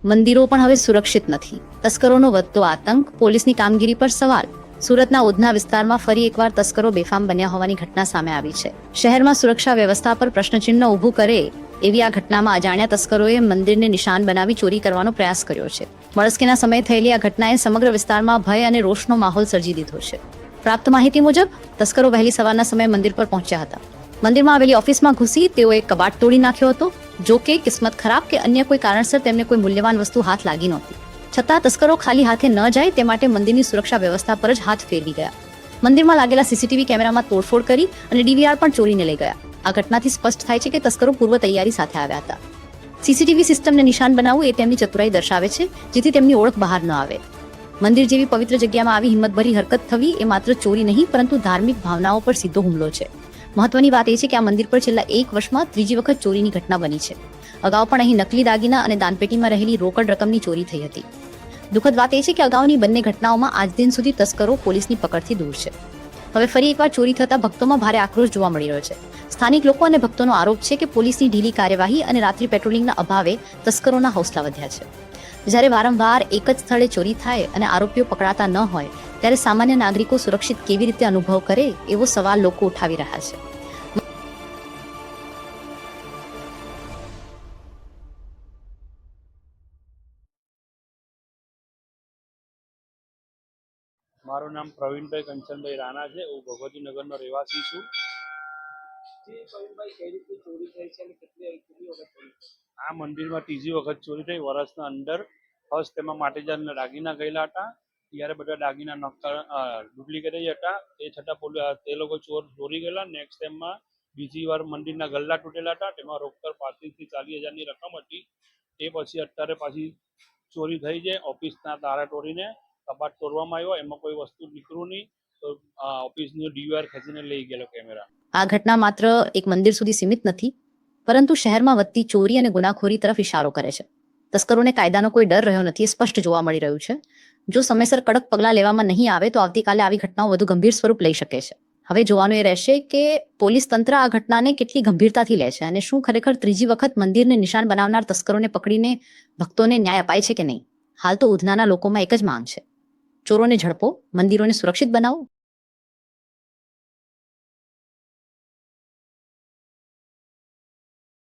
મંદિરો પણ હવે સુરક્ષિત નથી. તસ્કરોનો વધતો આતંક, પોલીસની કામગીરી પર સવાલ. સુરતના ઉધના વિસ્તારમાં ફરી એકવાર તસ્કરો બેફામ બન્યા હોવાની ઘટના સામે આવી છે. શહેરમાં સુરક્ષા વ્યવસ્થા પર પ્રશ્નચિહ્ન ઊભું કરે એવી આ ઘટનામાં અજાણ્યા તસ્કરોએ મંદિરને નિશાન બનાવી ચોરી કરવાનો પ્રયાસ કર્યો છે. મળસ્કેના સમયે થયેલી આ ઘટનાએ સમગ્ર વિસ્તારમાં ભય અને રોષનો માહોલ સર્જી દીધો છે. પ્રાપ્ત માહિતી મુજબ તસ્કરો વહેલી સવારના સમયે મંદિર પર પહોંચ્યા હતા. મંદિરમાં આવેલી ઓફિસમાં ઘૂસી તેઓએ કબાટ તોડી નાખ્યો હતો. જો કે કિસ્મત ખરાબ કે અન્ય કોઈ કારણસર તેમને કોઈ મૂલ્યવાન વસ્તુ હાથ લાગી નહોતી. છતાં તસ્કરો ખાલી હાથે ન જાય તે માટે મંદિરની સુરક્ષા વ્યવસ્થા પર જ હાથ ફેરવી ગયા. મંદિરમાં લાગેલા સીસીટીવી કેમેરામાં તોડફોડ કરી અને ડીવીઆર પણ ચોરીને લઈ ગયા. આ ઘટનાથી સ્પષ્ટ થાય છે કે તસ્કરો પૂર્વ તૈયારી સાથે આવ્યા હતા. સીસીટીવી સિસ્ટમને નિશાન બનાવવું એ તેમની ચતુરાઈ દર્શાવે છે, જેથી તેમની ઓળખ બહાર ન આવે. મંદિર જેવી પવિત્ર જગ્યામાં આવી હિંમતભરી હરકત થવી એ માત્ર ચોરી નહીં પરંતુ ધાર્મિક ભાવનાઓ પર સીધો હુમલો છે. મહત્વની વાત એ છે કે આ મંદિર પર છેલ્લા 1 વર્ષમાં ત્રીજી વખત ચોરીની ઘટના બની છે. અગાઉ પણ અહીં નકલી દાગીના અને દાનપેટીમાં રહેલી રોકડ રકમની ચોરી થઈ હતી. દુઃખદ વાત એ છે કે અગાઉની બંને ઘટનાઓમાં આજ દિન સુધી તસ્કરો પોલીસની પકડથી દૂર છે. હવે ફરી એકવાર ચોરી થતા ભક્તોમાં ભારે આક્રોશ જોવા મળી રહ્યો છે. સ્થાનિક લોકો અને ભક્તોનો આરોપ છે કે પોલીસની ઢીલી કાર્યવાહી અને રાત્રિ પેટ્રોલિંગના અભાવે તસ્કરોના હૌસલા વધ્યા છે. જ્યારે વારંવાર એક જ સ્થળે ચોરી થાય અને આરોપીઓ પકડાતા ન હોય ત્યારે સામાન્ય નાગરિકો સુરક્ષિત કેવી રીતે અનુભવ કરે એવો સવાલ લોકો ઉઠાવી રહ્યા છે. મારું નામ પ્રવીણભાઈ કંચનભાઈ રાણા છે. હું ભગવતીનગરનો રહેવાસી છું. આ મંદિરમાં ત્રીજી વખત ચોરી થઈ વર્ષના અંદર. ફર્સ્ટ તેમાં માટીજારના દાગીના ગયેલા હતા. ત્યારે બધા દાગીના ડુપ્લિકેટ જ હતા. એ છતાં તે લોકો ચોરી ગયેલા. નેક્સ્ટ ટાઈમમાં બીજી વાર મંદિરના ગલ્લા તૂટેલા હતા. તેમાં રોકડ 35,000 થી 40,000ની રકમ હતી. તે પછી અત્યારે પાછી ચોરી થઈ છે. ઓફિસના તાળા તોડીને કબાટ તોડવામાં આવ્યો. એમાં કોઈ વસ્તુ નીકળ્યું નહીં તો ઓફિસની ડીવીઆર ખેંચીને લઈ ગયેલો કેમેરા. આ ઘટના માત્ર એક મંદિર સુધી સીમિત નથી, પરંતુ શહેરમાં વધતી ચોરી અને ગુનાખોરી તરફ ઇશારો કરે છે. તસ્કરોને કાયદાનો કોઈ ડર રહ્યો નથી એ સ્પષ્ટ જોવા મળી રહ્યું છે. જો સમયસર કડક પગલાં લેવામાં નહીં આવે તો આવતીકાલે આવી ઘટનાઓ વધુ ગંભીર સ્વરૂપ લઈ શકે છે. હવે જોવાનું એ રહેશે કે પોલીસ તંત્ર આ ઘટનાને કેટલી ગંભીરતાથી લે છે અને શું ખરેખર ત્રીજી વખત મંદિરને નિશાન બનાવનાર તસ્કરોને પકડીને ભક્તોને ન્યાય અપાય છે કે નહીં. હાલ તો ઉધનાના લોકોમાં એક જ માંગ છે: ચોરોને ઝડપો, મંદિરોને સુરક્ષિત બનાવો